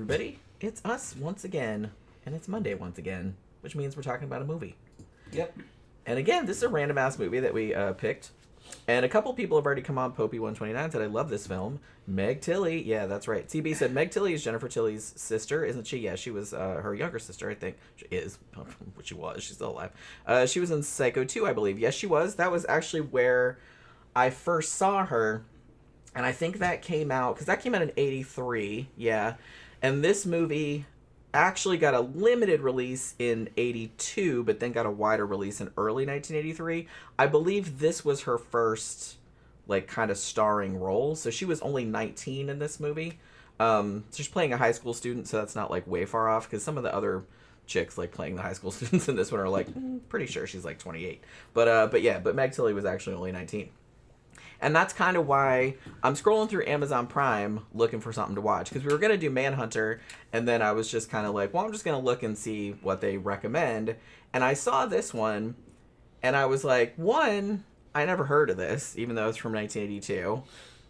everybody. It's us once again, and it's Monday once again, which means we're talking about a movie. Yep. And again, this is a random-ass movie that we picked. And a couple people have already come on. Popey129 said, I love this film. Meg Tilly. Yeah, that's right. TB said, Meg Tilly is Jennifer Tilly's sister, isn't she? Yeah, she was her younger sister, I think. She is. What she was. She's still alive. She was in Psycho 2, I believe. Yes, she was. That was actually where I first saw her. And I think that came out, because that came out in 83. Yeah. And this movie actually got a limited release in 82, but then got a wider release in early 1983. I believe this was her first, like, kind of starring role. So she was only 19 in this movie. So she's playing a high school student, so that's not, like, way far off, because some of the other chicks, like, playing the high school students in this one are, like, pretty sure she's, like, 28. But Meg Tilly was actually only 19. And that's kind of why I'm scrolling through Amazon Prime looking for something to watch. Because we were going to do Manhunter, and then I was just kind of like, well, I'm just going to look and see what they recommend. And I saw this one, and I was like, one, I never heard of this, even though it's from 1982.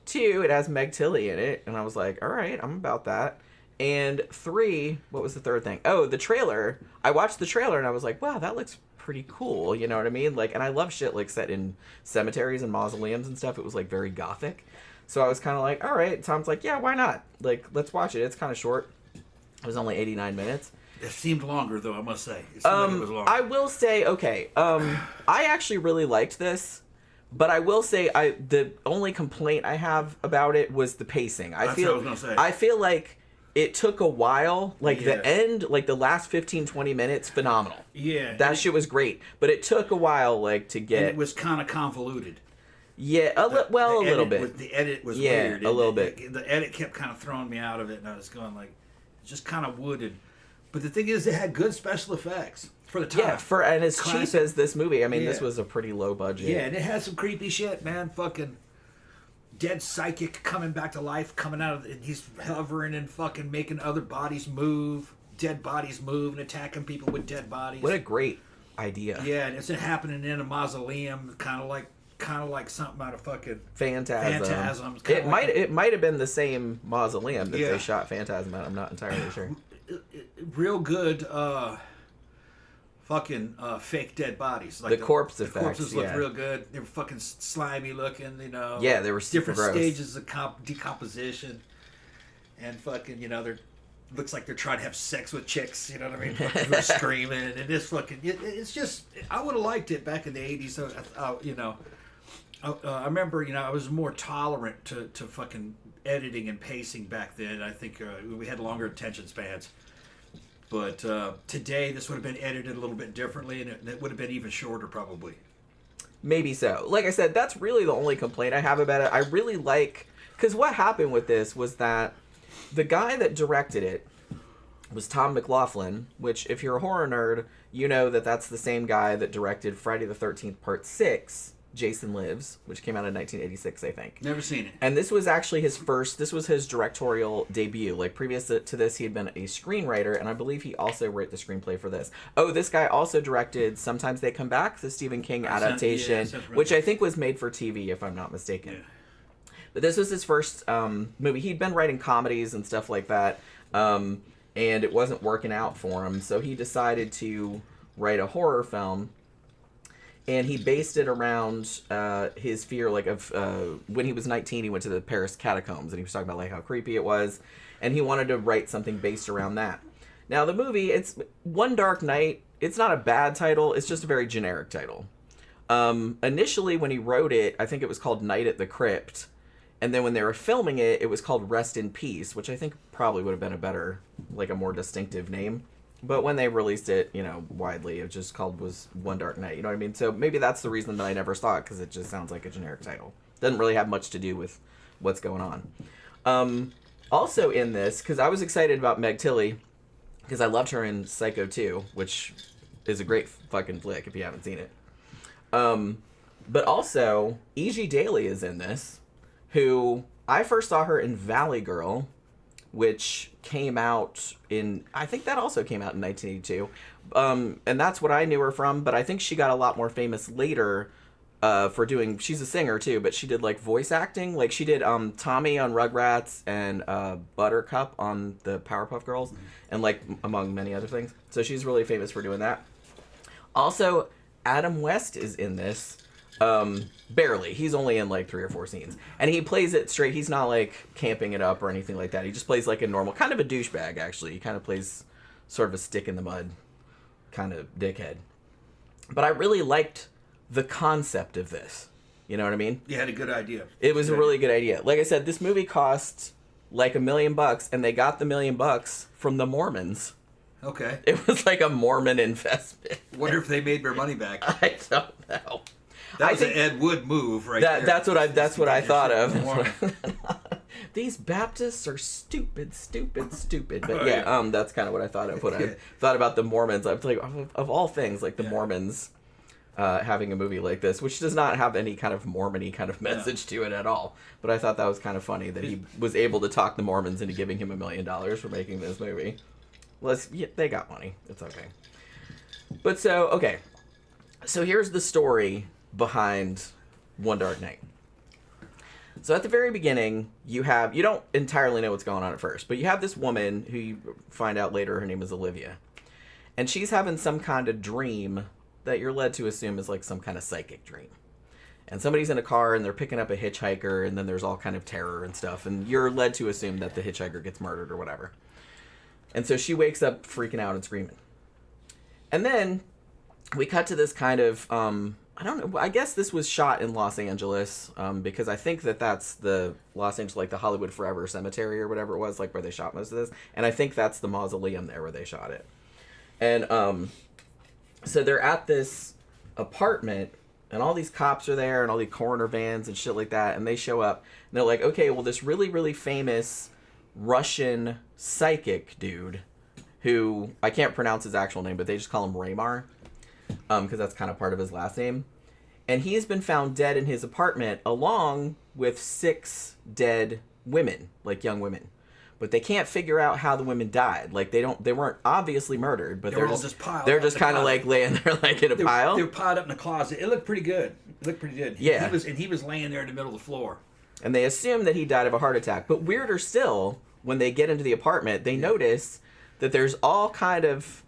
Two, it has Meg Tilly in it, and I was like, all right, I'm about that. And three, what was the third thing? Oh, the trailer. I watched the trailer, and I was like, wow, that looks pretty cool, you know what I mean? Like, and I love shit like set in cemeteries and mausoleums and stuff. It was like very gothic, so I was kind of like, all right. Tom's like, yeah, why not? Like, let's watch it. It's kind of short. It was only 89 minutes. It seemed longer, though, I must say. It seemed like it was longer. I will say, okay, I actually really liked this, but I will say the only complaint I have about it was the pacing. That's what I was gonna say. I feel like it took a while, like the end, like the last 15, 20 minutes, phenomenal. Yeah. That shit was great. But it took a while, like, to get... And it was kind of convoluted. Yeah, a little bit. The edit was weird. Yeah, a little bit. The edit kept kind of throwing me out of it, and I was going like, just kind of wooded. But the thing is, it had good special effects for the time. Yeah, and as cheap as this movie, I mean, this was a pretty low budget. Yeah, and it had some creepy shit, man. Fucking... dead psychic coming back to life, coming out of it. He's hovering and fucking making other bodies move, dead bodies move, and attacking people with dead bodies. What a great idea! Yeah, and it's happening in a mausoleum, kind of like something out of fucking Phantasm. It might have been the same mausoleum that they shot Phantasm at. I'm not entirely sure. Real good. Fucking fake dead bodies. Like the corpse effects. The corpses looked real good. They were fucking slimy looking, you know. Yeah, they were super different gross. Stages of decomposition. And fucking, you know, they're looks like they're trying to have sex with chicks, you know what I mean? They're screaming. And this fucking... It's just... I would have liked it back in the 80s. So, you know... I remember, you know, I was more tolerant to fucking editing and pacing back then. I think we had longer attention spans. But today, this would have been edited a little bit differently, and it would have been even shorter, probably. Maybe so. Like I said, that's really the only complaint I have about it. I really like... Because what happened with this was that the guy that directed it was Tom McLaughlin, which, if you're a horror nerd, you know that that's the same guy that directed Friday the 13th Part 6, Jason Lives, which came out in 1986, I think. Never seen it. And this was actually this was his directorial debut. Like, previous to this, he had been a screenwriter, and I believe he also wrote the screenplay for this. Oh, this guy also directed Sometimes They Come Back, the Stephen King adaptation, which I think was made for TV, if I'm not mistaken. Yeah. But this was his first movie. He'd been writing comedies and stuff like that, and it wasn't working out for him, so he decided to write a horror film. And he based it around his fear, like, of when he was 19, he went to the Paris catacombs, and he was talking about, like, how creepy it was, and he wanted to write something based around that. Now, the movie, it's One Dark Night. It's not a bad title. It's just a very generic title. Initially, when he wrote it, I think it was called Night at the Crypt, and then when they were filming it, it was called Rest in Peace, which I think probably would have been a better, like, a more distinctive name. But when they released it, you know, widely, it just was One Dark Night. You know what I mean? So maybe that's the reason that I never saw it, because it just sounds like a generic title. Doesn't really have much to do with what's going on. Also in this, because I was excited about Meg Tilly, because I loved her in Psycho 2, which is a great fucking flick if you haven't seen it. But also, E.G. Daily is in this, who I first saw her in Valley Girl, which came out I think that also came out in 1982. And that's what I knew her from, but I think she got a lot more famous later for doing. She's a singer too, but she did like voice acting. Like she did Tommy on Rugrats and Buttercup on the Powerpuff Girls, and like among many other things. So she's really famous for doing that. Also, Adam West is in this. Barely. He's only in like 3 or 4 scenes, and he plays it straight. He's not like camping it up or anything like that. He just plays like a normal, kind of a douchebag. Actually, he kind of plays sort of a stick in the mud kind of dickhead. But I really liked the concept of this. You know what I mean? You had a good idea. It was a really good idea. Like I said, this movie cost like $1 million, and they got the $1 million from the Mormons. Okay. It was like a Mormon investment. Wonder if they made their money back. I don't know. That was an Ed Wood move, right there. That's what I thought of. These Baptists are stupid. But yeah, that's kind of what I thought of when I thought about the Mormons. I was like, of all things, like the Mormons having a movie like this, which does not have any kind of Mormon-y kind of message to it at all. But I thought that was kind of funny that he was able to talk the Mormons into giving him $1 million for making this movie. Well, they got money. It's okay. But so here's the story behind One Dark Night. So at the very beginning, you don't entirely know what's going on at first, but you have this woman who you find out later her name is Olivia. And she's having some kind of dream that you're led to assume is like some kind of psychic dream. And somebody's in a car and they're picking up a hitchhiker, and then there's all kind of terror and stuff, and you're led to assume that the hitchhiker gets murdered or whatever. And so she wakes up freaking out and screaming. And then we cut to this kind of I don't know. I guess this was shot in Los Angeles because I think that's the Los Angeles, like the Hollywood Forever Cemetery or whatever it was, like where they shot most of this. And I think that's the mausoleum there where they shot it. And so they're at this apartment, and all these cops are there, and all these coroner vans and shit like that. And they show up, and they're like, okay, well, this really, really famous Russian psychic dude, who I can't pronounce his actual name, but they just call him Raymar. Because that's kind of part of his last name. And he has been found dead in his apartment along with 6 dead women, like young women. But they can't figure out how the women died. Like they weren't obviously murdered, but they're just kind of like laying there like in a pile. They were piled up in the closet. It looked pretty good. Yeah. He was laying there in the middle of the floor. And they assume that he died of a heart attack. But weirder still, when they get into the apartment, they notice that there's all kind of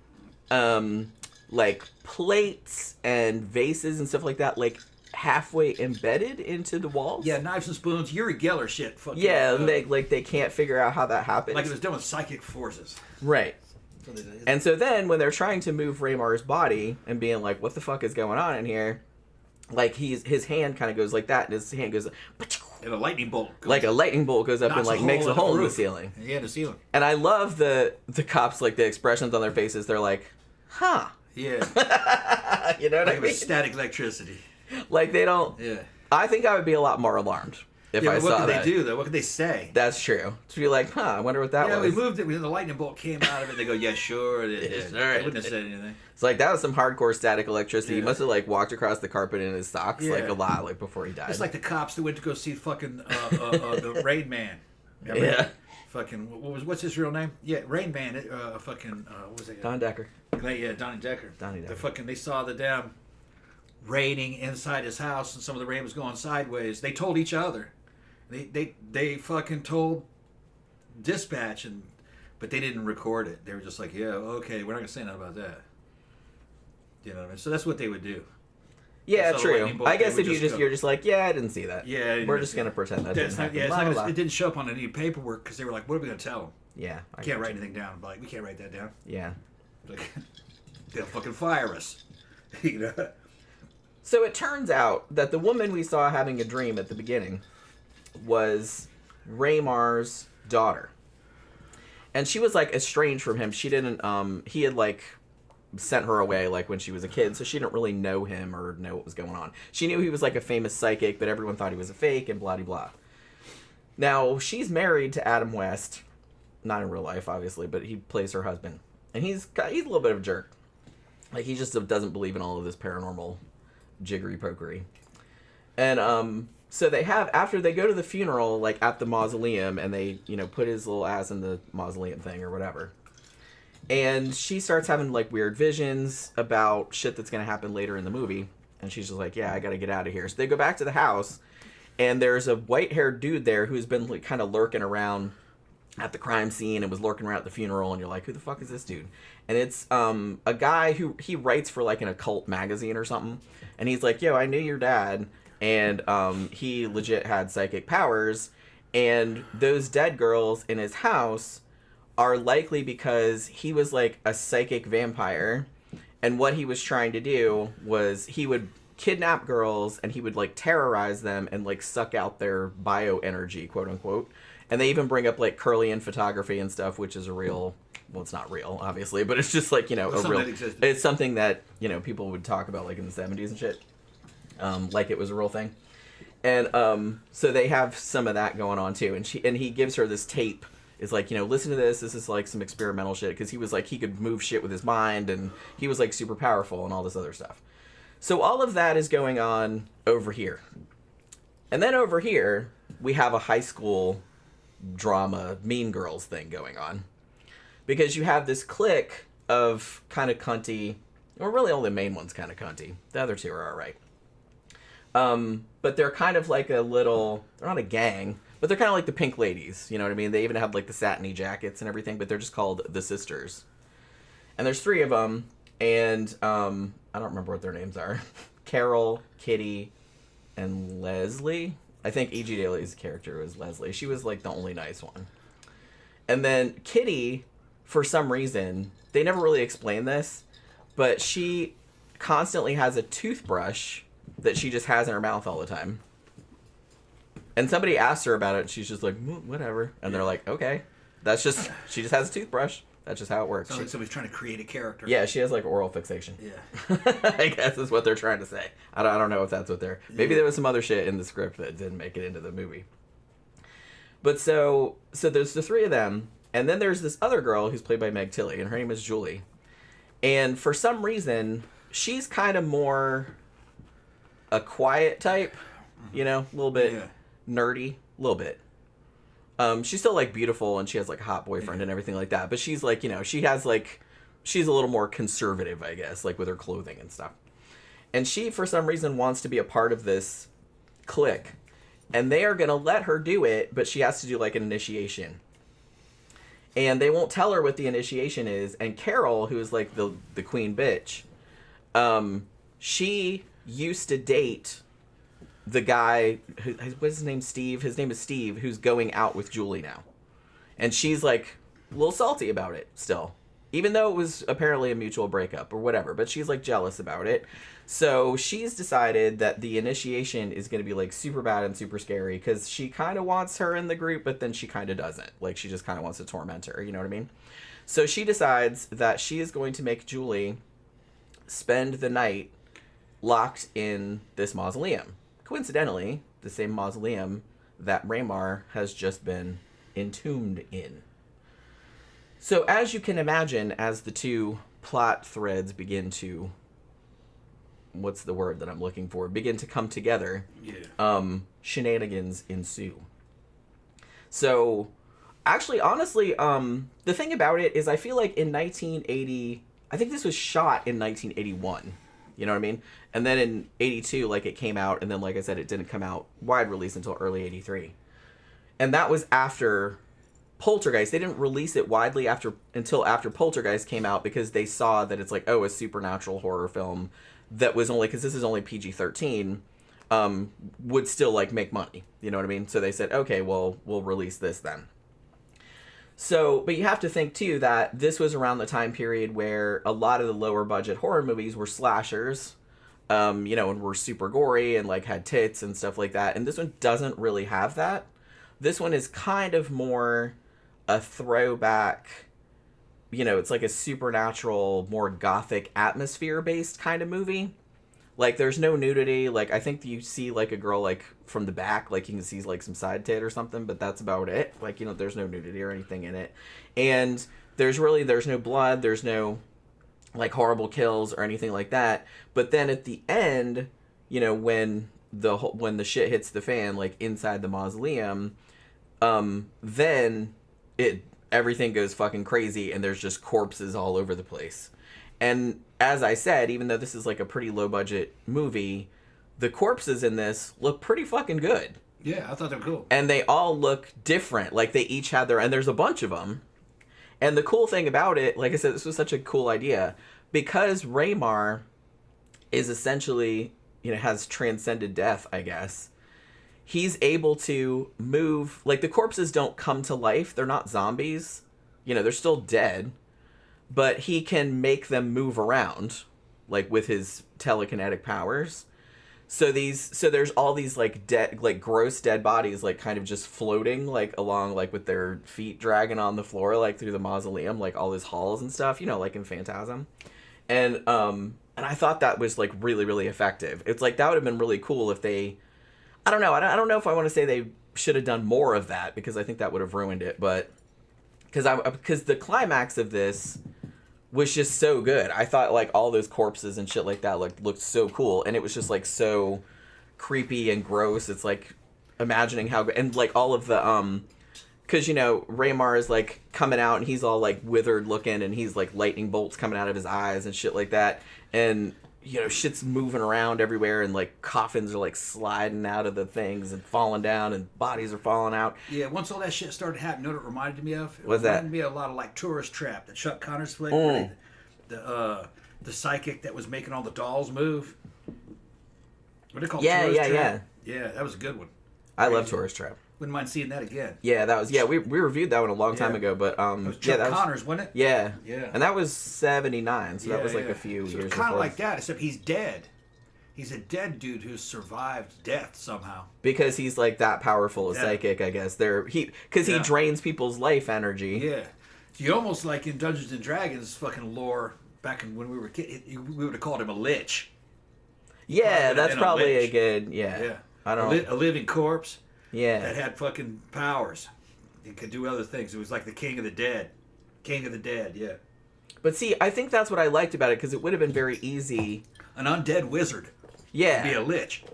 like plates and vases and stuff like that, like halfway embedded into the walls. Yeah, knives and spoons, Uri Geller shit. And they can't figure out how that happened. Like it was done with psychic forces. Right. And so then when they're trying to move Raymar's body and being like, what the fuck is going on in here? Like his hand kind of goes like that, and his hand goes and a lightning bolt goes, like a lightning bolt goes up and like makes a hole in the ceiling. Yeah, the ceiling. And I love the cops, like the expressions on their faces. They're like, huh. Yeah. You know what I mean? Static electricity. Like they don't. Yeah. I think I would be a lot more alarmed if I saw that. What could they do though? What could they say? That's true. To be like, I wonder what that was. Yeah, we moved it when the lightning bolt came out of it. They go, yeah, sure. They wouldn't have said anything. It's like that was some hardcore static electricity. Yeah. He must have like walked across the carpet in his socks like a lot, like before he died. It's like the cops that went to go see fucking the Rain Man. Remember? Yeah. Fucking what's his real name? Yeah, Rain Man. What was it? Don Decker. Yeah, Donnie Decker. They saw the damn raining inside his house, and some of the rain was going sideways. They told each other. They fucking told dispatch, but they didn't record it. They were just like, yeah, okay, we're not gonna say nothing about that. You know what I mean? So that's what they would do. Yeah, true. I guess if you're just like, yeah, I didn't see that. Yeah, we're just gonna pretend that didn't happen. Yeah, it didn't show up on any paperwork because they were like, what are we gonna tell them? Yeah, I can't write anything down. Like, we can't write that down. Yeah, like, they'll fucking fire us. You know. So it turns out that the woman we saw having a dream at the beginning was Raymar's daughter, and she was like estranged from him. She didn't. He had like sent her away like when she was a kid, so she didn't really know him or know what was going on. She knew he was like a famous psychic, but everyone thought he was a fake and blah blah. Now she's married to Adam West, not in real life obviously, but he plays her husband, and he's a little bit of a jerk. Like he just doesn't believe in all of this paranormal jiggery pokery. And so they have, after they go to the funeral, like at the mausoleum, and they put his little ass in the mausoleum thing or whatever. And she starts having like weird visions about shit that's going to happen later in the movie. And she's just like, yeah, I gotta get out of here. So they go back to the house, and there's a white-haired dude there who's been like, kind of lurking around at the crime scene and was lurking around at the funeral, and you're like, who the fuck is this dude? And it's a guy who he writes for like an occult magazine or something, and he's like, yo, I knew your dad, and he legit had psychic powers, and those dead girls in his house are likely because he was like a psychic vampire, and what he was trying to do was he would kidnap girls and he would like terrorize them and like suck out their bioenergy, quote unquote. And they even bring up like Curlian photography and stuff, which is a real, well, it's not real, obviously, but it's just like, you know, it's something that, you know, people would talk about like in the 70s and shit. Like it was a real thing. And so they have some of that going on too. And he gives her this tape. Is like, you know, listen to this. This is like some experimental shit. Because he was like, he could move shit with his mind. And he was like super powerful and all this other stuff. So all of that is going on over here. And then over here, we have a high school drama Mean Girls thing going on. Because you have this clique of kind of cunty. Well, really only the main one's kind of cunty. The other two are alright. But they're kind of like a little, they're not a gang, but they're kind of like the Pink Ladies, you know what I mean? They even have like the satiny jackets and everything, but they're just called the Sisters. And there's 3 of them, and I don't remember what their names are. Carol, Kitty, and Leslie. I think E.G. Daly's character was Leslie. She was like the only nice one. And then Kitty, for some reason, they never really explain this, but she constantly has a toothbrush that she just has in her mouth all the time. And somebody asked her about it, and she's just like, whatever. And they're like, okay. That's just, she just has a toothbrush. That's just how it works. Sounds like somebody's trying to create a character. Yeah, she has like oral fixation. Yeah. I guess is what they're trying to say. I don't know if that's what they're... Maybe there was some other shit in the script that didn't make it into the movie. But so there's the 3 of them, and then there's this other girl who's played by Meg Tilly, and her name is Julie. And for some reason, she's kind of more a quiet type, you know, a little bit... Yeah. Nerdy, a little bit. She's still like beautiful and she has like a hot boyfriend and everything like that, but she's like, you know, she's a little more conservative, I guess, like with her clothing and stuff. And she for some reason wants to be a part of this clique, and they are gonna let her do it, but she has to do like an initiation, and they won't tell her what the initiation is. And Carol, who is like the queen bitch, she used to date the guy, what's his name, Steve? His name is Steve, who's going out with Julie now. And she's, like, a little salty about it still. Even though it was apparently a mutual breakup or whatever. But she's, like, jealous about it. So she's decided that the initiation is going to be, like, super bad and super scary. Because she kind of wants her in the group, but then she kind of doesn't. Like, she just kind of wants to torment her. You know what I mean? So she decides that she is going to make Julie spend the night locked in this mausoleum. Coincidentally, the same mausoleum that Raymar has just been entombed in. So as you can imagine, as the 2 plot threads begin to, what's the word that I'm looking for, begin to come together, shenanigans ensue. So, actually, honestly, the thing about it is I feel like in 1980, I think this was shot in 1981. You know what I mean? And then in 82, like, it came out, and then, like I said, it didn't come out wide release until early 83. And that was after Poltergeist. They didn't release it widely until after Poltergeist came out, because they saw that it's like, oh, a supernatural horror film that was only, because this is only PG-13, would still, like, make money. You know what I mean? So they said, okay, well, we'll release this then. So, but you have to think, too, that this was around the time period where a lot of the lower budget horror movies were slashers, you know, and were super gory and, like, had tits and stuff like that. And this one doesn't really have that. This one is kind of more a throwback, you know, it's like a supernatural, more gothic atmosphere-based kind of movie. Like, there's no nudity. Like, I think you see, like, a girl, like, from the back. Like, you can see, like, some side tit or something, but that's about it. Like, you know, there's no nudity or anything in it. And there's no blood. There's no, like, horrible kills or anything like that. But then at the end, you know, when the shit hits the fan, like, inside the mausoleum, then it everything goes fucking crazy and there's just corpses all over the place. And as I said, even though this is like a pretty low budget movie, the corpses in this look pretty fucking good. Yeah, I thought they were cool. And they all look different. Like, they each had their... And there's a bunch of them. And the cool thing about it, like I said, this was such a cool idea. Because Raymar is essentially, you know, has transcended death, I guess. He's able to move... Like, the corpses don't come to life. They're not zombies. You know, they're still dead. But he can make them move around, like, with his telekinetic powers. So there's all these like dead, like gross dead bodies, like kind of just floating like along, like with their feet dragging on the floor, like through the mausoleum, like all these halls and stuff, you know, like in Phantasm. And I thought that was like really, really effective. It's like, that would have been really cool if they, I don't know if I want to say they should have done more of that, because I think that would have ruined it. But because the climax of this was just so good. I thought like all those corpses and shit like that looked so cool, and it was just like so creepy and gross. It's like imagining how, and like all of the because you know Raymar is like coming out and he's all like withered looking, and he's like lightning bolts coming out of his eyes and shit like that, and you know shit's moving around everywhere, and like coffins are like sliding out of the things and falling down, and bodies are falling out. Yeah, once all that shit started happening, you know what it reminded me of? What's that? It reminded me of a lot of like Tourist Trap, that Chuck Connors flick, where the psychic that was making all the dolls move. What do they call it? Tourist Trap? Yeah, that was a good one. I love Tourist Trap. Wouldn't mind seeing that again. Yeah, that was we reviewed that one a long time ago, but it was Chuck Connors, wasn't it? Yeah. Yeah. And that was 79, so that was like a few so years it's kind of before. like that, except he's dead. He's a dead dude who survived death somehow. Because he's like that powerful a psychic, I guess. He drains people's life energy. Yeah. You almost like in Dungeons and Dragons fucking lore back when we were kids, we would have called him a lich. Yeah, that's probably a good I don't a living corpse. Yeah. That had fucking powers. It could do other things. It was like the king of the dead. King of the dead, yeah. But see, I think that's what I liked about it, because it would have been very easy. An undead wizard. Yeah. Be a lich.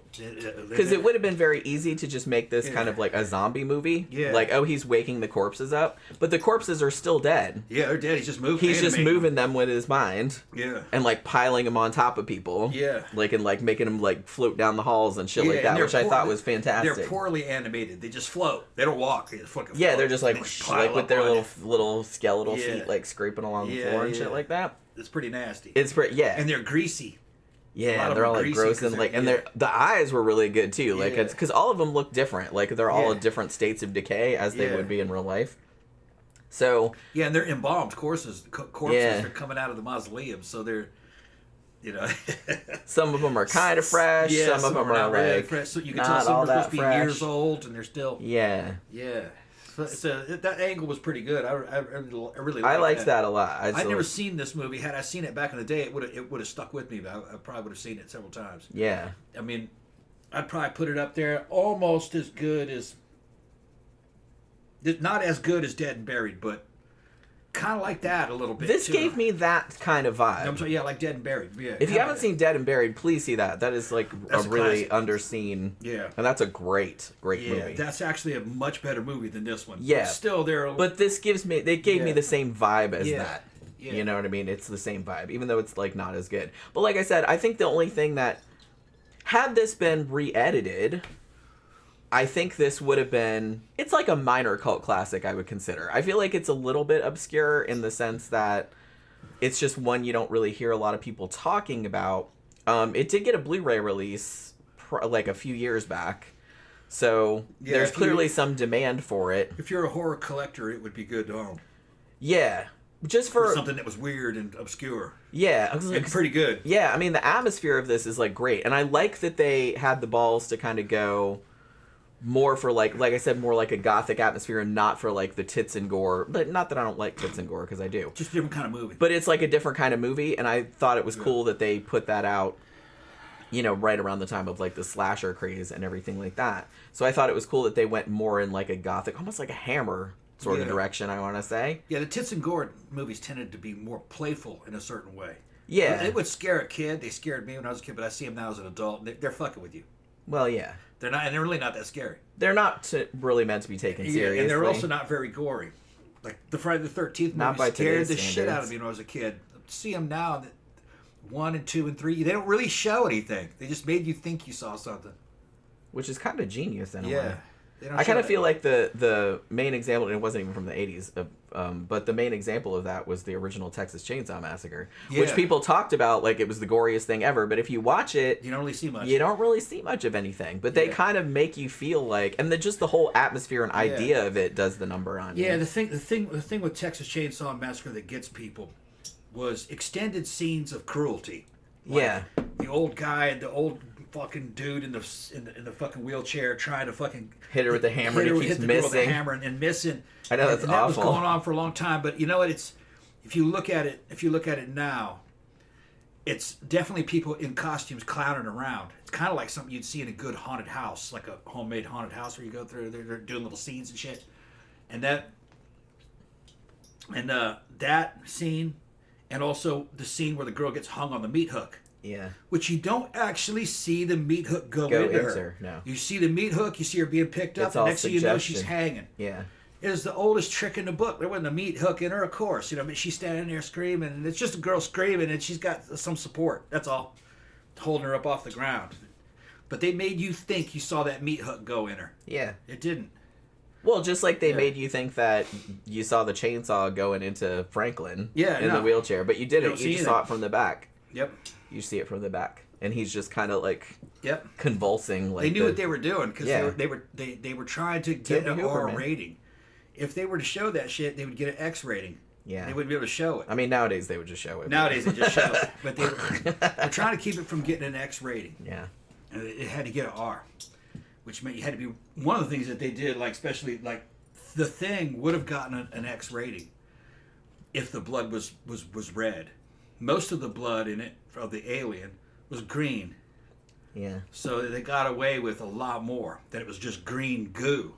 Because it would have been very easy to just make this kind of like a zombie movie. Yeah. Like, oh, he's waking the corpses up. But the corpses are still dead. Yeah, they're dead. He's just moving. He's just moving them with his mind. Yeah. And like piling them on top of people. Yeah. Like, and like making them like float down the halls and shit like that, which I thought was fantastic. They're poorly animated. They just float. They don't walk. They just fucking float. Yeah, they're just like with their little skeletal feet like scraping along the floor and shit like that. It's pretty nasty. It's pretty, And they're greasy. Yeah, they're all like gross and like, and the eyes were really good too. Like, it's because all of them look different. Like, they're all at different states of decay as they would be in real life. So yeah, and they're embalmed corpses. Corpses are coming out of the mausoleum, so they're, you know, some of them are kind of fresh. Yeah, some of them are not really like fresh. So you can tell some are supposed to be years old, and they're still yeah. So that angle was pretty good. I really liked that a lot. I'd never seen this movie. Had I seen it back in the day, it would have stuck with me. But I probably would have seen it several times. Yeah. I mean, I'd probably put it up there, almost as good as, not as good as Dead and Buried, but kind of like that a little bit. This gave me that kind of vibe. I'm sorry, like Dead and Buried. Yeah. If you haven't seen Dead and Buried, please see that. That is like a really underseen. Yeah. And that's a great movie. Yeah, that's actually a much better movie than this one. Yeah. But still, But this gave me the same vibe as that. Yeah. You know what I mean? It's the same vibe, even though it's like not as good. But like I said, I think the only thing that, had this been re-edited, I think this would have been... It's like a minor cult classic, I would consider. I feel like it's a little bit obscure in the sense that it's just one you don't really hear a lot of people talking about. It did get a Blu-ray release like a few years back. So there's clearly some demand for it. If you're a horror collector, it would be good to own. Yeah. Just for something that was weird and obscure. Yeah. And pretty good. Yeah, I mean, the atmosphere of this is like great. And I like that they had the balls to kind of go... more for like I said, more like a gothic atmosphere and not for like the tits and gore. But not that I don't like tits and gore, because I do. Just a different kind of movie. But it's like a different kind of movie, and I thought it was cool that they put that out, you know, right around the time of like the slasher craze and everything like that. So I thought it was cool that they went more in like a gothic, almost like a Hammer sort of direction, I want to say. Yeah, the tits and gore movies tended to be more playful in a certain way. Yeah. It would scare a kid. They scared me when I was a kid, but I see them now as an adult. They're fucking with you. Well, yeah. They're not, and they're really not that scary. They're not really meant to be taken seriously. And they're also not very gory. Like the Friday the 13th Not movie by scared the today's shit out of standards. me when I was a kid. To see them now, that 1 and 2 and 3, they don't really show anything. They just made you think you saw something. Which is kind of genius in a way. Yeah. They don't I kind show of feel that. like the main example, and it wasn't even from the 80s, but the main example of that was the original Texas Chainsaw Massacre, which Yeah. people talked about like it was the goriest thing ever. But if you watch it, You don't really see much. you don't really see much of anything. But they Yeah. kind of make you feel like, and just the whole atmosphere and idea of it does the number on you. Yeah, the thing with Texas Chainsaw Massacre that gets people was extended scenes of cruelty. Yeah. The old guy and the old fucking dude in the fucking wheelchair trying to fucking Hit her with the hammer and it keeps hit the girl with the missing. hammer and missing. I know, that's and that was awful. going on for a long time. But you know what? It's if you look at it now, it's definitely people in costumes clowning around. It's kind of like something you'd see in a good haunted house, like a homemade haunted house where you go through. They're doing little scenes and shit, and that scene, and also the scene where the girl gets hung on the meat hook. Yeah. Which you don't actually see the meat hook go Go into into her. her, no. You see the meat hook, you see her being picked up, It's and all next thing you know, she's suggestion. hanging. Yeah. It is the oldest trick in the book. There wasn't a meat hook in her, of course. You know, but she's standing there screaming, and it's just a girl screaming, and she's got some support. That's all, holding her up off the ground. But they made you think you saw that meat hook go in her. Yeah. It didn't. Well, just like they Yeah. made you think that you saw the chainsaw going into Franklin Yeah, in no. the wheelchair, but you You didn't. don't You, see just saw anything. it from the back. Yep. You see it from the back, and he's just kind of like Yep. convulsing. Like They knew what they were doing because Yeah. they were trying to get Toby an Hooper, R man. rating. If they were to show that shit, they would get an X rating. Yeah. They wouldn't be able to show it. I mean, nowadays they would just show it. Nowadays they just show it, but they're trying to keep it from getting an X rating. Yeah. And it had to get an R, which meant you had to be one of the things that they did, like especially like the Thing would have gotten an X rating if the blood was red. Most of the blood in it of the alien was green, Yeah. so they got away with a lot more. That it was just green goo.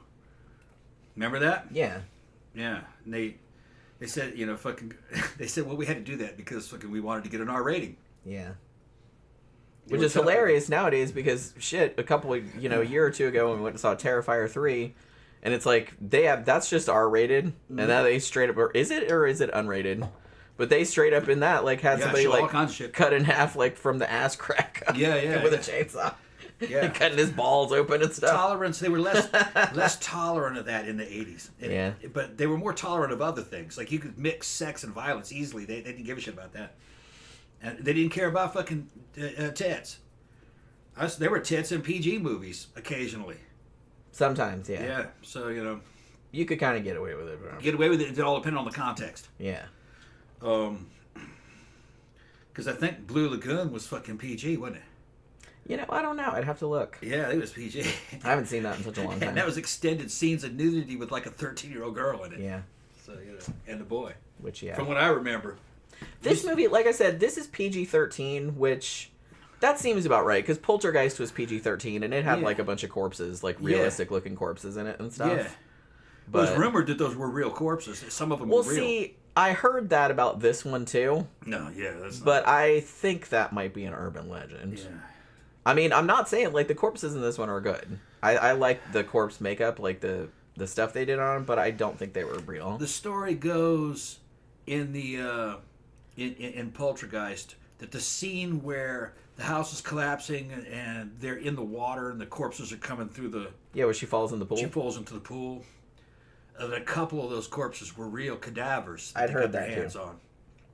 Remember that? Yeah. Yeah. And they said, you know, fucking. They said, well, we had to do that because fucking we wanted to get an R rating. Yeah. They Which were is tough. hilarious nowadays because shit, a year or two ago when we went and saw Terrifier 3, and it's like that's just R rated, and now they straight up, or is it unrated? But they straight up in that like had Yeah, somebody show all like kinds of shit. cut in half like from the ass crack up Yeah, with yeah. a chainsaw. Yeah. Cutting his balls open and stuff. Tolerance. They were less tolerant of that in the 80s. Yeah. But they were more tolerant of other things. Like you could mix sex and violence easily. They didn't give a shit about that. And they didn't care about fucking tits. There were tits in PG movies occasionally. Sometimes, yeah. Yeah. So, you know, You could kind of get away with it. Bro. get away with it. It all depended on the context. Yeah. Because I think Blue Lagoon was fucking PG, wasn't it? You know, I don't know. I'd have to look. Yeah, it was PG. I haven't seen that in such a long time. And that was extended scenes of nudity with like a 13-year-old girl in it. Yeah. So, you know, and the boy. Which, yeah. From what I remember. This movie, like I said, this is PG-13, which that seems about right because Poltergeist was PG-13 and it had Yeah. like a bunch of corpses, like realistic looking corpses in it and stuff. Yeah. But It was rumored that those were real corpses. Some of them well, were real. see, I heard that about this one too, No, yeah, that's not. but I think that might be an urban legend. Yeah. I mean, I'm not saying like the corpses in this one are good. I like the corpse makeup, like the stuff they did on them, but I don't think they were real. The story goes in the in Poltergeist that the scene where the house is collapsing and they're in the water and the corpses are coming through the. Yeah, where she falls in the pool. She falls into the pool. That a couple of those corpses were real cadavers. I'd they heard got their that, hands too. on.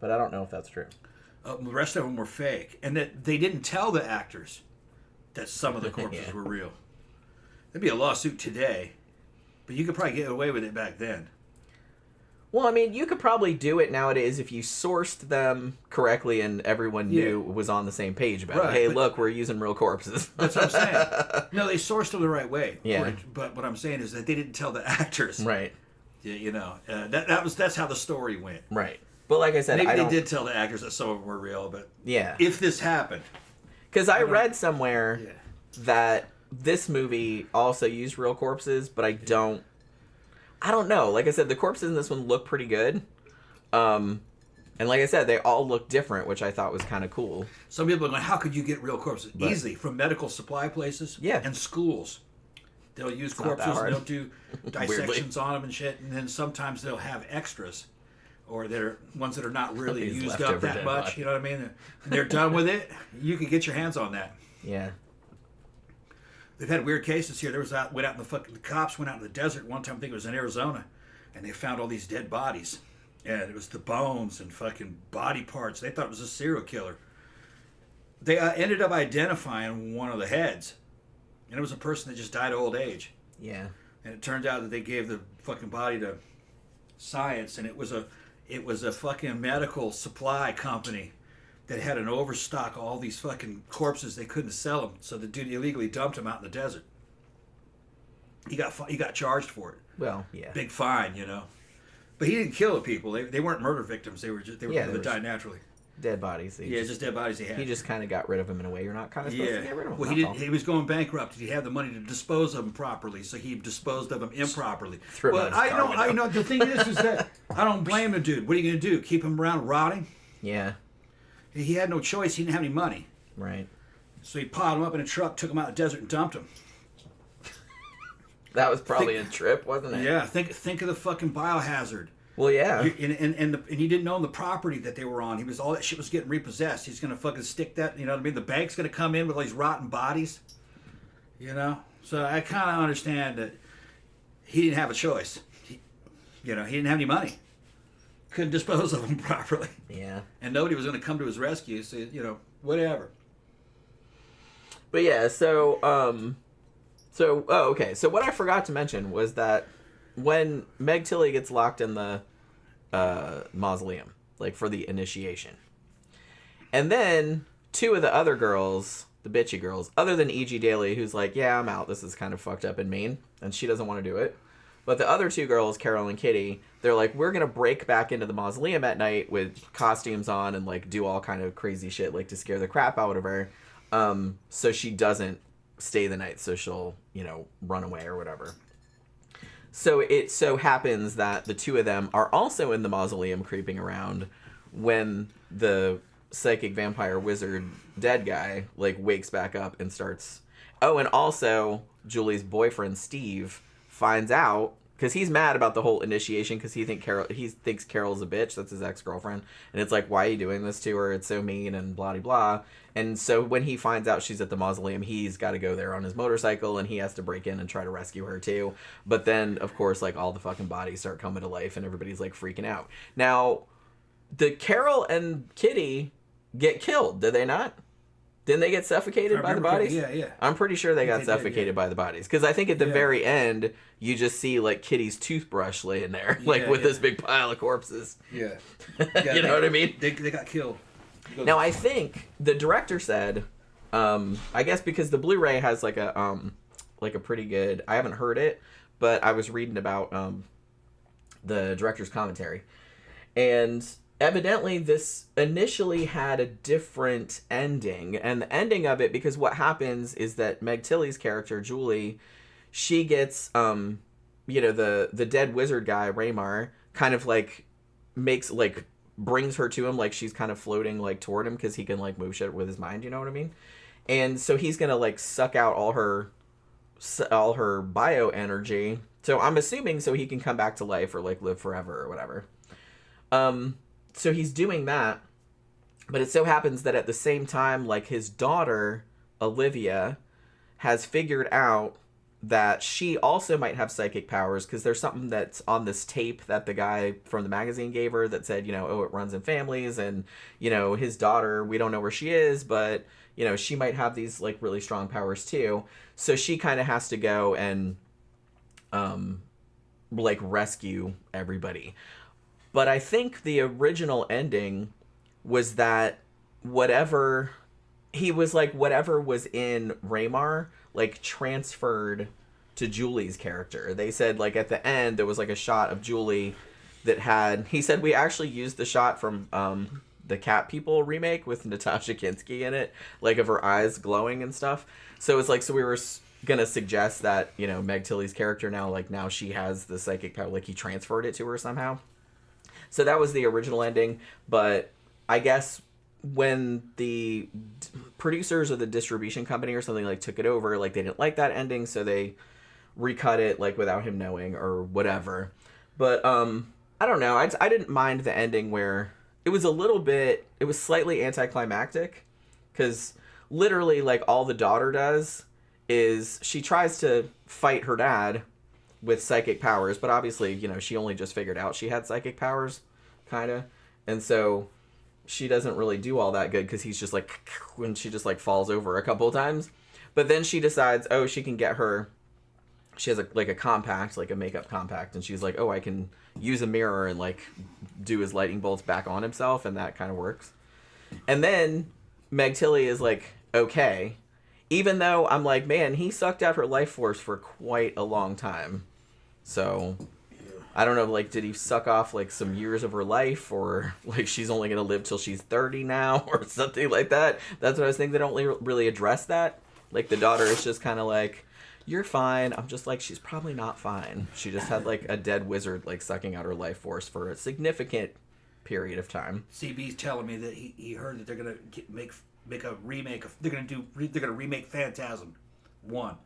But I don't know if that's true. The rest of them were fake, and that they didn't tell the actors that some of the corpses Yeah. were real. There'd be a lawsuit today, but you could probably get away with it back then. Well, I mean, you could probably do it nowadays if you sourced them correctly and everyone knew was on the same page about Right, it. Hey, but- look, we're using real corpses. That's what I'm saying. No, they sourced them the right way. Yeah. But what I'm saying is that they didn't tell the actors. Right, You know, that's how the story went. right. But like I said, Maybe I they don't... did tell the actors that some of them were real, but Yeah. if this happened, Because I read somewhere yeah. that this movie also used real corpses, but I don't know. Like I said, the corpses in this one look pretty good. And like I said, they all look different, which I thought was kind of cool. Some people are going, how could you get real corpses? But- Easily, from medical supply places Yeah. and schools. They'll use not that corpses and hard. they'll do dissections on them and shit, and then sometimes they'll have extras, or they're ones that are not really These used leftover up that dead much. bodies. You know what I mean? And they're done with it. You can get your hands on that. Yeah. They've had weird cases here. The cops went out in the desert one time. I think it was in Arizona, and they found all these dead bodies, and it was the bones and fucking body parts. They thought it was a serial killer. They ended up identifying one of the heads, and it was a person that just died of old age. Yeah. And it turned out that they gave the fucking body to science, and it was a fucking medical supply company that had an overstock of all these fucking corpses. They couldn't sell them, so the dude illegally dumped them out in the desert. He got charged for it. Well, yeah. Big fine, you know. But he didn't kill the people. They weren't murder victims. They were people that died naturally. Dead bodies. Just dead bodies he had. He just kind of got rid of them in a way you're not kind of supposed to get rid of them. Well, he was going bankrupt. He had the money to dispose of them properly, so he disposed of them improperly. Well, I know. The thing is that I don't blame the dude. What are you going to do? Keep him around rotting? Yeah. He had no choice. He didn't have any money. Right. So he piled them up in a truck, took them out of the desert, and dumped them. That was probably a trip, wasn't it? Yeah. Think of the fucking biohazard. Well, yeah. And he didn't own the property that they were on. All that shit was getting repossessed. He's gonna fucking stick that. You know what I mean? The bank's gonna come in with all these rotten bodies. You know. So I kind of understand that he didn't have a choice. He didn't have any money. Couldn't dispose of them properly. Yeah. And nobody was gonna come to his rescue. So whatever. But yeah, okay. So what I forgot to mention was that when Meg Tilly gets locked in the mausoleum, like for the initiation, and then two of the other girls, the bitchy girls, other than E.G. Daly, who's like, yeah, I'm out, this is kind of fucked up and mean, and she doesn't want to do it. But the other two girls, Carol and Kitty, they're like, we're going to break back into the mausoleum at night with costumes on and like do all kind of crazy shit, like to scare the crap out of her. So she doesn't stay the night, so she'll, run away or whatever. So it so happens that the two of them are also in the mausoleum creeping around when the psychic vampire wizard dead guy like wakes back up and starts. Oh, and also Julie's boyfriend Steve finds out because he's mad about the whole initiation because he thinks Carol's a bitch. That's his ex-girlfriend, and it's like, why are you doing this to her? It's so mean and blah blah blah. And so when he finds out she's at the mausoleum, he's got to go there on his motorcycle, and he has to break in and try to rescue her too. But then, of course, like all the fucking bodies start coming to life, and everybody's like freaking out. Now, the Carol and Kitty get killed, did they not? Didn't they get suffocated by the bodies? Yeah. I'm pretty sure they got suffocated by the bodies. Because I think at the very end, you just see, like, Kitty's toothbrush laying there, with this big pile of corpses. Yeah. You know what I mean? They got killed. Now, I think the director said, I guess because the Blu-ray has, like a pretty good... I haven't heard it, but I was reading about the director's commentary. And... evidently, this initially had a different ending. And the ending of it, because what happens is that Meg Tilly's character, Julie, she gets, the dead wizard guy, Raymar, kind of, like, brings her to him, like, she's kind of floating, like, toward him, because he can, like, move shit with his mind, you know what I mean? And so he's gonna, like, suck out all her bioenergy. So I'm assuming so he can come back to life or, like, live forever or whatever. So he's doing that, but it so happens that at the same time, like, his daughter, Olivia, has figured out that she also might have psychic powers because there's something that's on this tape that the guy from the magazine gave her that said, it runs in families, and, his daughter, we don't know where she is, but, she might have these, like, really strong powers too. So she kind of has to go and, rescue everybody. But I think the original ending was that whatever was in Raymar, like, transferred to Julie's character. They said, like, at the end, there was, like, a shot of Julie that he said we actually used the shot from the Cat People remake with Natasha Kinski in it, like, of her eyes glowing and stuff. So it's like, so we were gonna suggest that, Meg Tilly's character now she has the psychic power, like, he transferred it to her somehow. So that was the original ending, but I guess when the producers or the distribution company or something, like, took it over, like, they didn't like that ending, so they recut it like without him knowing or whatever. But I don't know. I didn't mind the ending where it was slightly anticlimactic, because literally like all the daughter does is she tries to fight her dad with psychic powers, but obviously, you know, she only just figured out she had psychic powers, kind of. And so she doesn't really do all that good, because he's just like, when she just like falls over a couple of times. But then she decides, oh, she can get her, she has a compact, like a makeup compact, and she's like, oh, I can use a mirror and like do his lightning bolts back on himself, and that kind of works. And then Meg Tilly is like, okay, even though I'm like, man, he sucked out her life force for quite a long time. So I don't know, like, did he suck off like some years of her life, or like she's only gonna live till she's 30 now or something like that? That's what I was thinking. They don't really address that. Like, the daughter is just kind of like, you're fine. I'm just like, she's probably not fine. She just had like a dead wizard like sucking out her life force for a significant period of time. CB's telling me that he heard that they're gonna make a remake of, they're gonna remake Phantasm 1,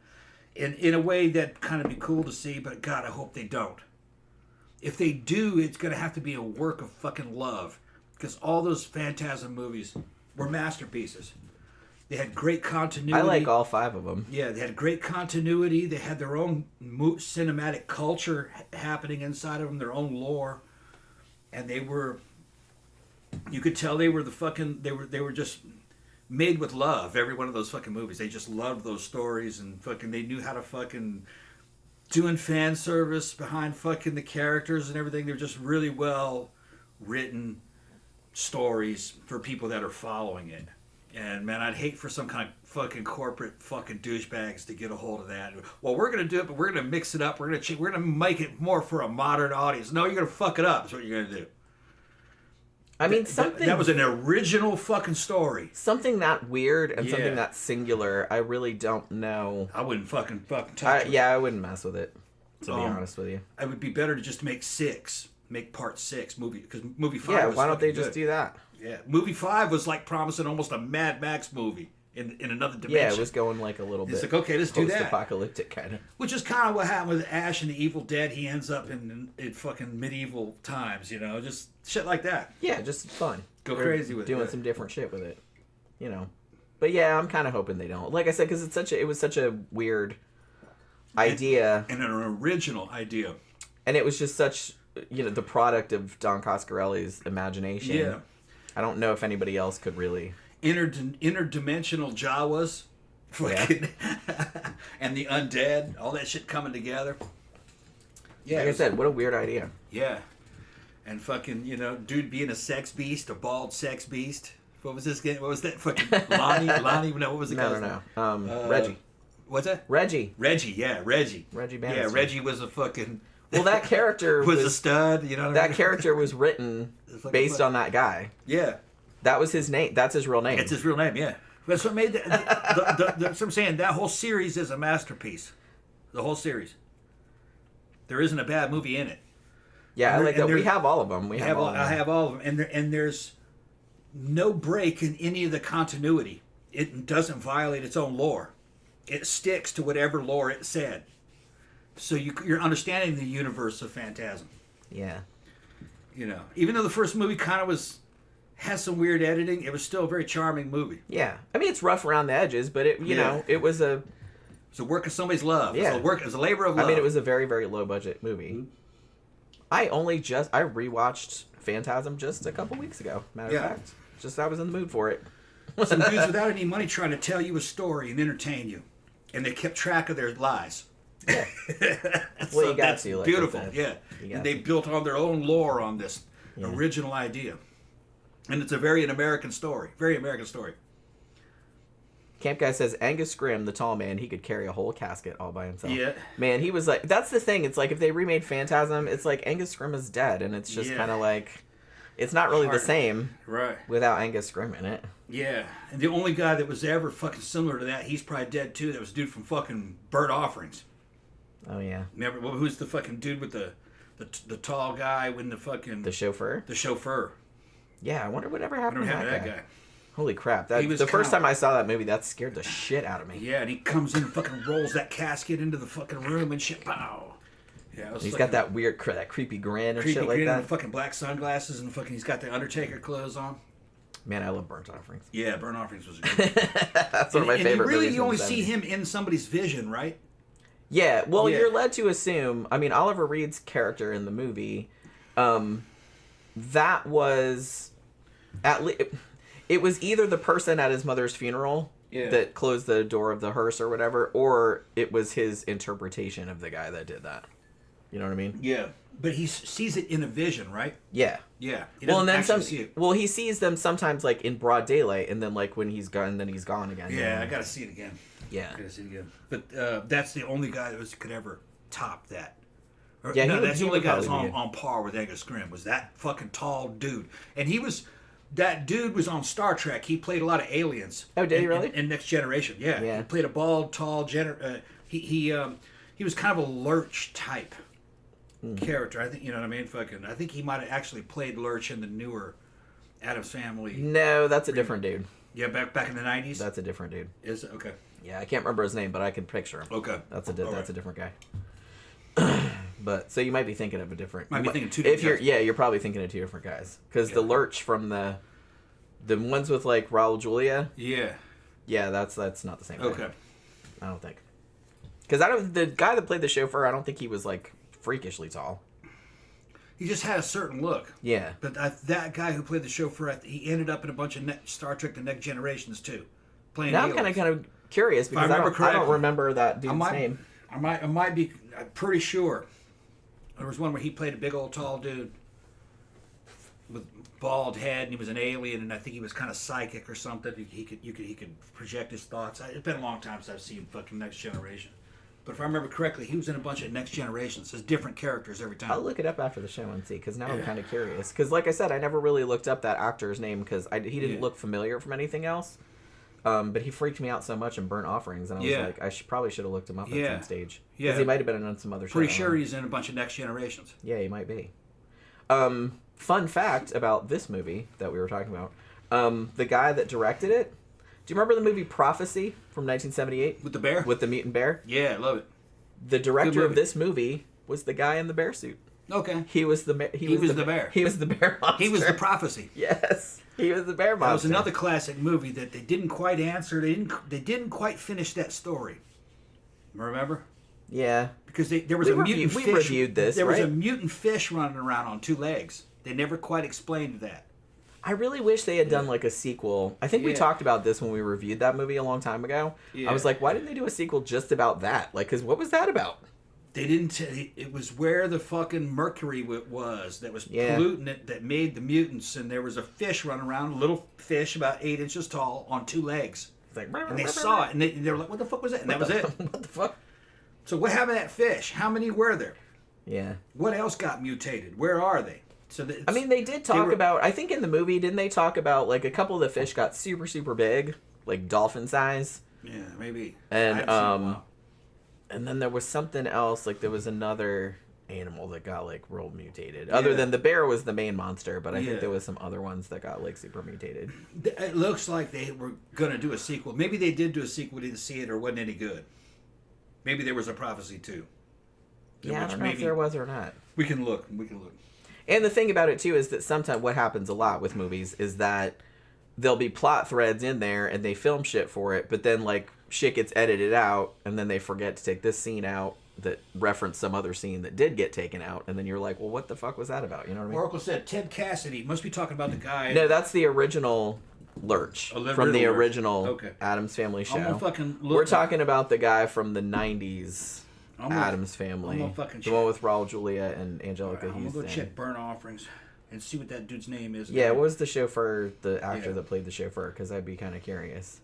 in a way that kind of be cool to see. But God, I hope they don't. If they do, it's gonna have to be a work of fucking love, because all those Phantasm movies were masterpieces. They had great continuity. I like all 5 of them. Yeah, they had great continuity. They had their own cinematic culture happening inside of them, their own lore, and they were. You could tell they were they were just made with love. Every one of those fucking movies, they just loved those stories, and fucking they knew how to fucking doing fan service behind fucking the characters and everything. They're just really well written stories for people that are following it. And man, I'd hate for some kind of fucking corporate fucking douchebags to get a hold of that. Well, we're gonna do it, but we're gonna mix it up. We're gonna make it more for a modern audience. No, you're gonna fuck it up. That's what you're gonna do. I mean, that was an original fucking story. Something that weird and something that singular. I really don't know. I wouldn't fucking touch it. Yeah, I wouldn't mess with it. To be honest with you, it would be better to just make part 6 movie, because movie 5. Yeah, was why don't they good. just do that? Yeah, movie 5 was like promising almost a Mad Max movie in another dimension. Yeah, it was going like a little bit. It's like, okay, let's do that. Post-apocalyptic kind of. Which is kind of what happened with Ash and the Evil Dead. He ends up in fucking medieval times, you know, just shit like that. Yeah, just fun. Go crazy with doing some different shit with it, you know. But yeah, I'm kind of hoping they don't. Like I said, because it was such a weird idea and an original idea, and it was just such, you know, the product of Don Coscarelli's imagination. Yeah. I don't know if anybody else could really. Interdimensional Jawas, fucking, and the undead, all that shit coming together. Yeah, like I said, what a weird idea. Yeah, and fucking, you know, dude being a sex beast, a bald sex beast. What was this game? What was that? Fucking Lonnie? No, what was the guy's name? No. Reggie. What's that? Reggie. Yeah, Reggie. Reggie Bannister. Yeah, Reggie was a fucking. Well, that character was a stud. You know what I mean? That character was written based on that guy. Yeah. That was his name. That's his real name. It's his real name, yeah. That's what made that's what I'm saying. That whole series is a masterpiece. The whole series. There isn't a bad movie in it. Yeah, I like that. We have all of them. I have all of them. And there's no break in any of the continuity. It doesn't violate its own lore. It sticks to whatever lore it said. So you're understanding the universe of Phantasm. Yeah. You know, even though the first movie kind of has some weird editing, it was still a very charming movie. Yeah. I mean, it's rough around the edges, but it know, it was a... It's a work of somebody's love. Yeah. It was a labor of love. I mean, it was a very, very low budget movie. Mm-hmm. I rewatched Phantasm just a couple weeks ago, matter of fact. Just I was in the mood for it. Some dudes without any money trying to tell you a story and entertain you. And they kept track of their lies. Yeah. So well, you got to. Like beautiful, yeah. And they built on their own lore on this original idea. And it's a very American story. Very American story. Camp Guy says, Angus Scrimm, the tall man, he could carry a whole casket all by himself. Yeah. Man, he was like... That's the thing. It's like if they remade Phantasm, it's like Angus Scrimm is dead. And it's just kind of like... It's not really the same without Angus Scrimm in it. Yeah. And the only guy that was ever fucking similar to that, he's probably dead too, that was a dude from fucking Bird Offerings. Oh, yeah. Remember, who's the fucking dude with the tall guy when the fucking... The chauffeur? The chauffeur. Yeah, I wonder whatever happened to that guy. Holy crap! That the first time I saw that movie, that scared the shit out of me. Yeah, and he comes in and fucking rolls that casket into the fucking room and shit. Pow. Yeah, he's got that weird, that creepy grin and shit like grin that. And fucking black sunglasses and fucking. He's got the Undertaker clothes on. Man, I love Burnt Offerings. Yeah, Burnt Offerings was good. That's one of my favorite movies. You only see him in somebody's vision, right? Yeah. Well, you're led to assume. I mean, Oliver Reed's character in the movie, that was at least. It was either the person at his mother's funeral that closed the door of the hearse or whatever, or it was his interpretation of the guy that did that. You know what I mean? Yeah. But he sees it in a vision, right? Yeah. Yeah. Well, and then see it. Well, he sees them sometimes like in broad daylight, and then like when he's gone, then he's gone again. Yeah, I gotta see it again. Yeah. I gotta see it again. But that's the only guy that could ever top that. Yeah, that's the only guy that's on par with Angus Scrimm, was that fucking tall dude. And that dude was on Star Trek. He played a lot of aliens. Oh, did he really? In Next Generation, yeah. He played a bald, tall, he was kind of a Lurch type character. I think, you know what I mean? I think he might have actually played Lurch in the newer Addams Family. No, that's a different dude. Yeah, back in the 90s? That's a different dude. Is it? Okay. Yeah, I can't remember his name, but I can picture him. Okay. That's a different guy. But so you might be thinking of a different. Might be thinking two different guys. Yeah, you're probably thinking of two different guys because the Lurch from the ones with like Raul Julia. Yeah, that's not the same guy. Okay. I don't think. Because the guy that played the chauffeur, I don't think he was like freakishly tall. He just had a certain look. Yeah. But that guy who played the chauffeur, he ended up in a bunch of Star Trek: The Next Generations too, playing. Now aliens. I'm kind of curious because I don't remember that dude's name. I might be. I'm pretty sure. There was one where he played a big old tall dude with bald head, and he was an alien, and I think he was kind of psychic or something. He could project his thoughts. It's been a long time since I've seen fucking Next Generation, but if I remember correctly, he was in a bunch of Next Generations. There's different characters every time. I'll look it up after the show and see, because now I'm kind of curious. Because like I said, I never really looked up that actor's name because he didn't look familiar from anything else. But he freaked me out so much in Burnt Offerings, and I was like, I probably should have looked him up at some stage. Because he might have been in some other show. Pretty sure he's in a bunch of Next Generations. Yeah, he might be. Fun fact about this movie that we were talking about. The guy that directed it, do you remember the movie Prophecy from 1978? With the bear? With the mutant bear? Yeah, I love it. The director of this movie was the guy in the bear suit. Okay. He was the bear. He was the bear. He was the bear monster. He was the Prophecy. Yes. He was the bear monster. That was another classic movie that they didn't quite answer. They didn't quite finish that story. Remember? Yeah. Because there was a mutant fish. We reviewed this, There was a mutant fish running around on two legs. They never quite explained that. I really wish they had done like a sequel. I think we talked about this when we reviewed that movie a long time ago. Yeah. I was like, why didn't they do a sequel just about that? Like, because what was that about? They didn't. It was where the fucking mercury was that was polluting it that made the mutants, and there was a fish running around, a little fish about 8 inches tall on two legs. Like, and they saw it, and they were like, "What the fuck was that?" And that was it. What the fuck? So what happened to that fish? How many were there? Yeah. What else got mutated? Where are they? So I mean, they did talk about. I think in the movie, didn't they talk about like a couple of the fish got super super big, like dolphin size? Yeah, maybe. And then there was something else, like there was another animal that got like real mutated. Other than the bear was the main monster, but I think there was some other ones that got like super mutated. It looks like they were gonna do a sequel. Maybe they did do a sequel, didn't see it, or wasn't any good. Maybe there was a Prophecy too. Yeah, I don't know if there was or not. We can look. And the thing about it too is that sometimes what happens a lot with movies is that there'll be plot threads in there and they film shit for it, but then like shit gets edited out and then they forget to take this scene out that referenced some other scene that did get taken out, and then you're like, well, what the fuck was that about? You know what I mean? Oracle said Ted Cassidy must be talking about the guy. No, that's the original Lurch from the original Addams Family show. We're talking about the guy from the 90s Addams Family, the one with Raul Julia and Angelica Houston. I'm gonna go check Burnt Offerings and see what that dude's name is. Yeah, what was the chauffeur, the actor that played the chauffeur? Because I'd be kind of curious.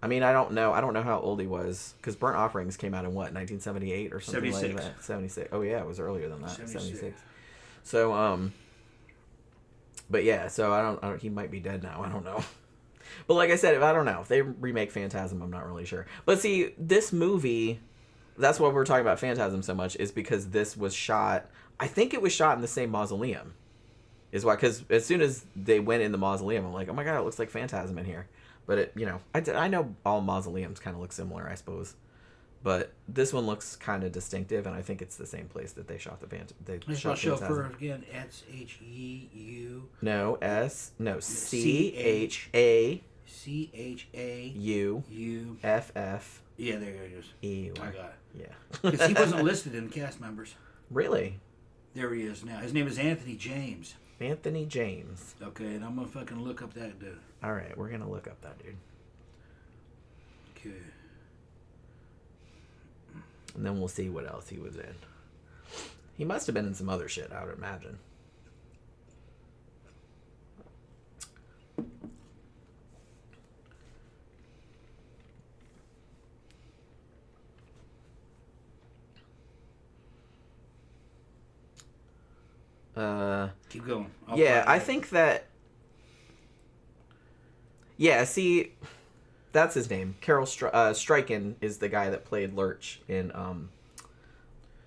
I mean, I don't know how old he was, because Burnt Offerings came out in what, 1978 or something 76. like that? 76. Oh yeah, it was earlier than that. 76. So but yeah, so I don't. He might be dead now. I don't know. But like I said, I don't know if they remake Phantasm. I'm not really sure. But see, this movie, that's why we're talking about Phantasm so much, is because this was shot. I think it was shot in the same mausoleum. is why. Because as soon as they went in the mausoleum, I'm like, oh my god, it looks like Phantasm in here. But it, I know all mausoleums kind of look similar, I suppose. But this one looks kind of distinctive, and I think it's the same place that they shot the Phantasm. They shot Chauffeur again. S-H-E-U. No, C-H-A. C-H-A. U. F-F. Yeah, there it is. E. I got it. Yeah. Because he wasn't listed in the cast members. Really? There he is now. His name is Anthony James. Anthony James. Okay, and I'm going to fucking look up that dude. All right, we're going to look up that dude. Okay. And then we'll see what else he was in. He must have been in some other shit, I would imagine. Keep going. I think that... Yeah, see... That's his name. Carol Stryken is the guy that played Lurch in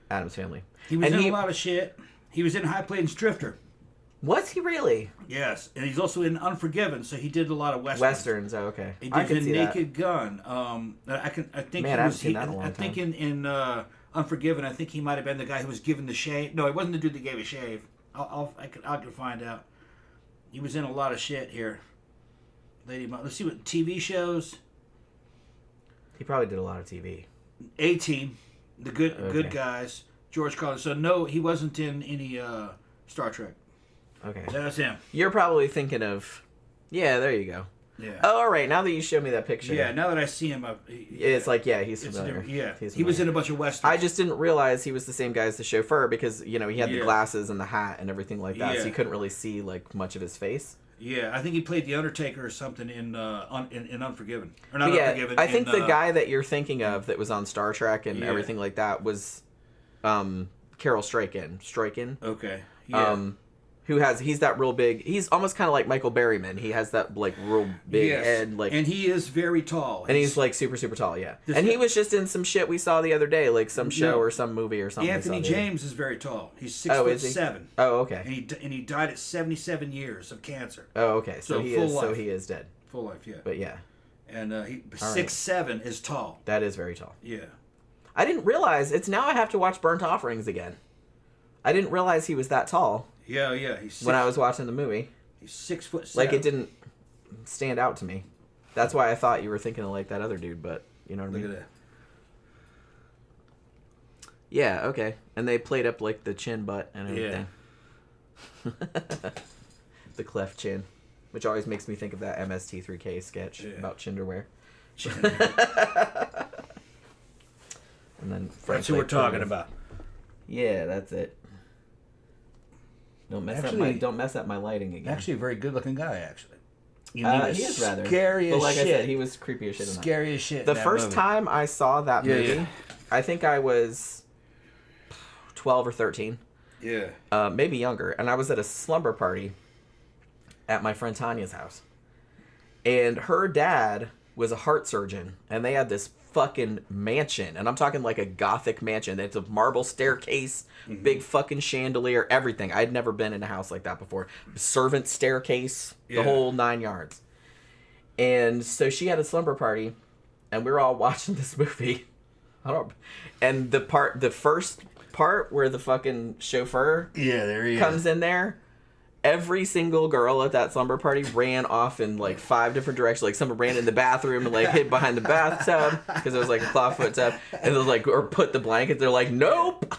Addams Family. He was in a lot of shit. He was in High Plains Drifter. Was he really? Yes, and he's also in Unforgiven, so he did a lot of westerns. Westerns, oh, okay. He I did could see Naked Gun. I think Man, I haven't seen that in a long I think in Unforgiven, I think he might have been the guy who was given the shave. No, it wasn't the dude that gave a shave. I could find out. He was in a lot of shit here. Let's see what TV shows. He probably did a lot of TV. 18, the good guys. George Carlin. So no, he wasn't in any Star Trek. Okay. That's him. You're probably thinking of... Yeah, there you go. Yeah. Oh, all right. Now that you showed me that picture. Yeah, now that I see him... it's like, yeah, he's familiar. He was in a bunch of westerns. I just didn't realize he was the same guy as the chauffeur because, he had the glasses and the hat and everything like that, so you couldn't really see, like, much of his face. Yeah, I think he played the Undertaker or something in Unforgiven. Or not Unforgiven. I think the guy that you're thinking of that was on Star Trek and everything like that was Carol Stryken. Okay. Yeah. He's that real big. He's almost kind of like Michael Berryman. He has that like real big head, like, and he is very tall. And he's like super super tall, yeah. And he was just in some shit we saw the other day, like some show or some movie or something. Anthony James is very tall. He's 6'7". Oh, okay. And he died at 77 years of cancer. Oh, okay. So he is dead. Full life, yeah. But yeah. And he 6'7" is tall. That is very tall. Yeah. I didn't realize it's now I have to watch Burnt Offerings again. I didn't realize he was that tall. Yeah. When I was watching the movie, he's 6'7". Like it didn't stand out to me. That's why I thought you were thinking of like that other dude, but you know what I mean. Look at that. Yeah. Okay. And they played up like the chin butt and everything. Yeah. The cleft chin, which always makes me think of that MST3K sketch about chinderwear. And then that's who we're talking about. Yeah, that's it. Don't mess up my lighting again. Actually, a very good-looking guy. Actually, he is rather scary as shit. But like I said, he was creepy as shit. Scary as shit. The first time I saw that movie, I think I was 12 or 13. Yeah. Maybe younger, and I was at a slumber party at my friend Tanya's house, and her dad was a heart surgeon, and they had this fucking mansion, and I'm talking like a gothic mansion. It's a marble staircase, big fucking chandelier, everything. I'd never been in a house like that before. Servant staircase, the whole 9 yards. And so she had a slumber party, and we were all watching this movie. And the first part where the fucking chauffeur comes in there, every single girl at that slumber party ran off in like 5 different directions. Like someone ran in the bathroom and like hid behind the bathtub because it was like a clawfoot tub, and they're like, or put the blanket. They're like, nope.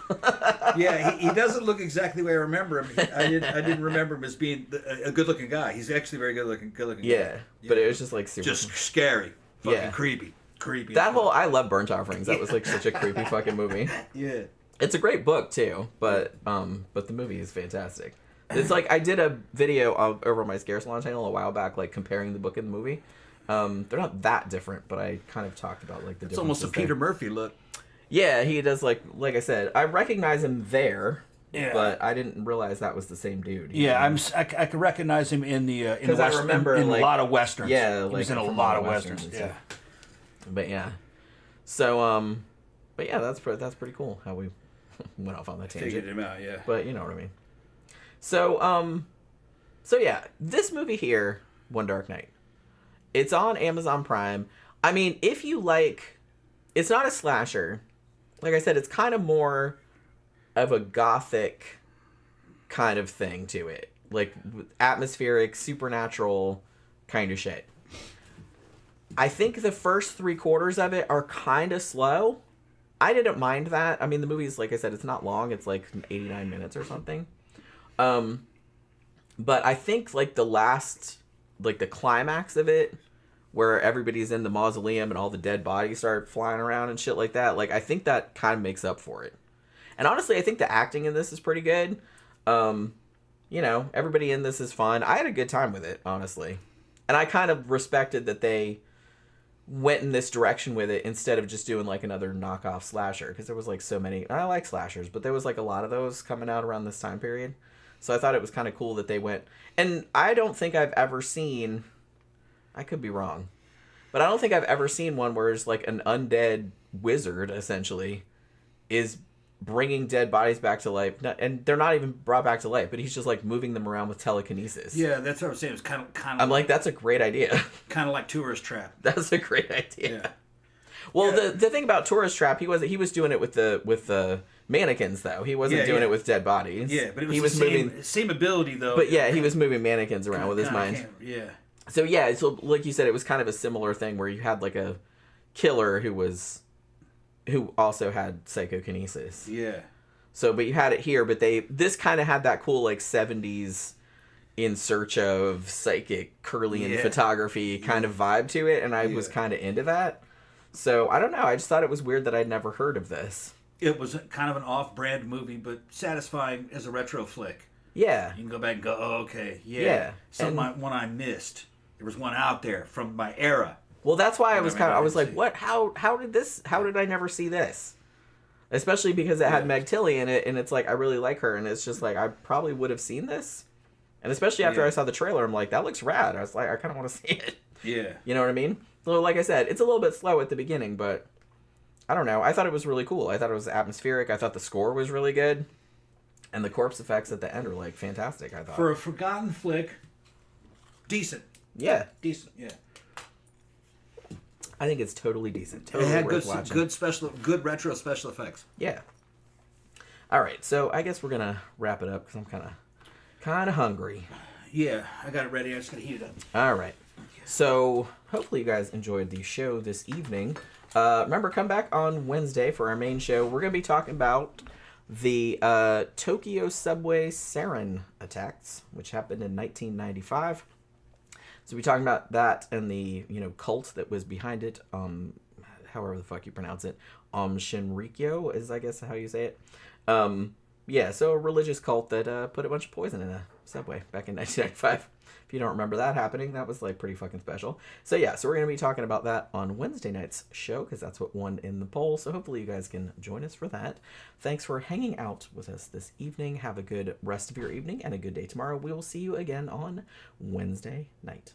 Yeah, he doesn't look exactly the way I remember him. I didn't remember him as being a good-looking guy. He's actually very good-looking. Yeah, but it was just like super, just scary, fucking creepy. That whole I love Burnt Offerings. That was like such a creepy fucking movie. Yeah, it's a great book too, but the movie is fantastic. It's like I did a video over my Scare Salon channel a while back, like comparing the book and the movie. They're not that different, but I kind of talked about like the differences. It's almost a Peter Murphy look. Yeah, he does like I said, I recognize him there, but I didn't realize that was the same dude. Yeah, I can recognize him in the in I remember in a lot of westerns. Yeah, he was in a lot of westerns. Yeah, but yeah, so but yeah, that's pretty cool how we went off on that tangent. Figured him out, yeah. But you know what I mean. So So yeah, this movie here, One Dark Night. It's on Amazon Prime. I mean, if you like, it's not a slasher. Like I said, it's kind of more of a gothic kind of thing to it. Like atmospheric, supernatural kind of shit. I think the first 3/4 of it are kind of slow. I didn't mind that. I mean, the movie's, like I said, it's not long. It's like 89 minutes or something. But I think like the last, like the climax of it, where everybody's in the mausoleum and all the dead bodies start flying around and shit like that, like I think that kind of makes up for it. And honestly, I think the acting in this is pretty good. You know, everybody in this is fun. I had a good time with it, honestly. And I kind of respected that they went in this direction with it instead of just doing like another knockoff slasher, because there was like so many. I like slashers, but there was like a lot of those coming out around this time period. So I thought it was kind of cool that they went. And I don't think I've ever seen, I could be wrong, but I don't think I've ever seen one where it's like an undead wizard essentially is bringing dead bodies back to life, and they're not even brought back to life, but he's just like moving them around with telekinesis. Yeah, that's what I was saying. It's kind of. I'm like, that's a great idea. Kind of like Tourist Trap. That's a great idea. Yeah. Well, yeah. The thing about Tourist Trap, he was doing it with the mannequins though. He wasn't doing it with dead bodies. Yeah, but it was the same ability though. But yeah, he was moving mannequins around with his mind. Yeah. So yeah, so like you said, it was kind of a similar thing where you had like a killer who also had psychokinesis. Yeah. So, but you had it here, but this kind of had that cool, like, 70s in search of psychic Curlian photography kind of vibe to it, and I was kind of into that. So, I don't know, I just thought it was weird that I'd never heard of this. It was kind of an off-brand movie, but satisfying as a retro flick. Yeah. You can go back and go, oh, okay, yeah. One I missed. There was one out there from my era. Well, that's why I was like, what? How did I never see this? Especially because it had Meg Tilly in it, and it's like, I really like her, and it's just like, I probably would have seen this. And especially after I saw the trailer, I'm like, that looks rad. I was like, I kind of want to see it. Yeah. You know what I mean? So, like I said, it's a little bit slow at the beginning, but I don't know. I thought it was really cool. I thought it was atmospheric. I thought the score was really good. And the corpse effects at the end are, like, fantastic, I thought. For a forgotten flick, decent. Yeah. Decent, yeah. I think it's totally decent. Totally it had worth watching. Good retro special effects. Yeah. All right, so I guess we're gonna wrap it up because I'm kind of hungry. Yeah, I got it ready. I just gotta heat it up. All right. So hopefully you guys enjoyed the show this evening. Remember, come back on Wednesday for our main show. We're gonna be talking about the Tokyo subway sarin attacks, which happened in 1995. So we're talking about that and the, cult that was behind it, however the fuck you pronounce it. Shinrikyo is, I guess, how you say it. Yeah, so a religious cult that put a bunch of poison in a subway back in 1995. If you don't remember that happening, that was, like, pretty fucking special. So, yeah, so we're going to be talking about that on Wednesday night's show, because that's what won in the poll. So hopefully you guys can join us for that. Thanks for hanging out with us this evening. Have a good rest of your evening and a good day tomorrow. We will see you again on Wednesday night.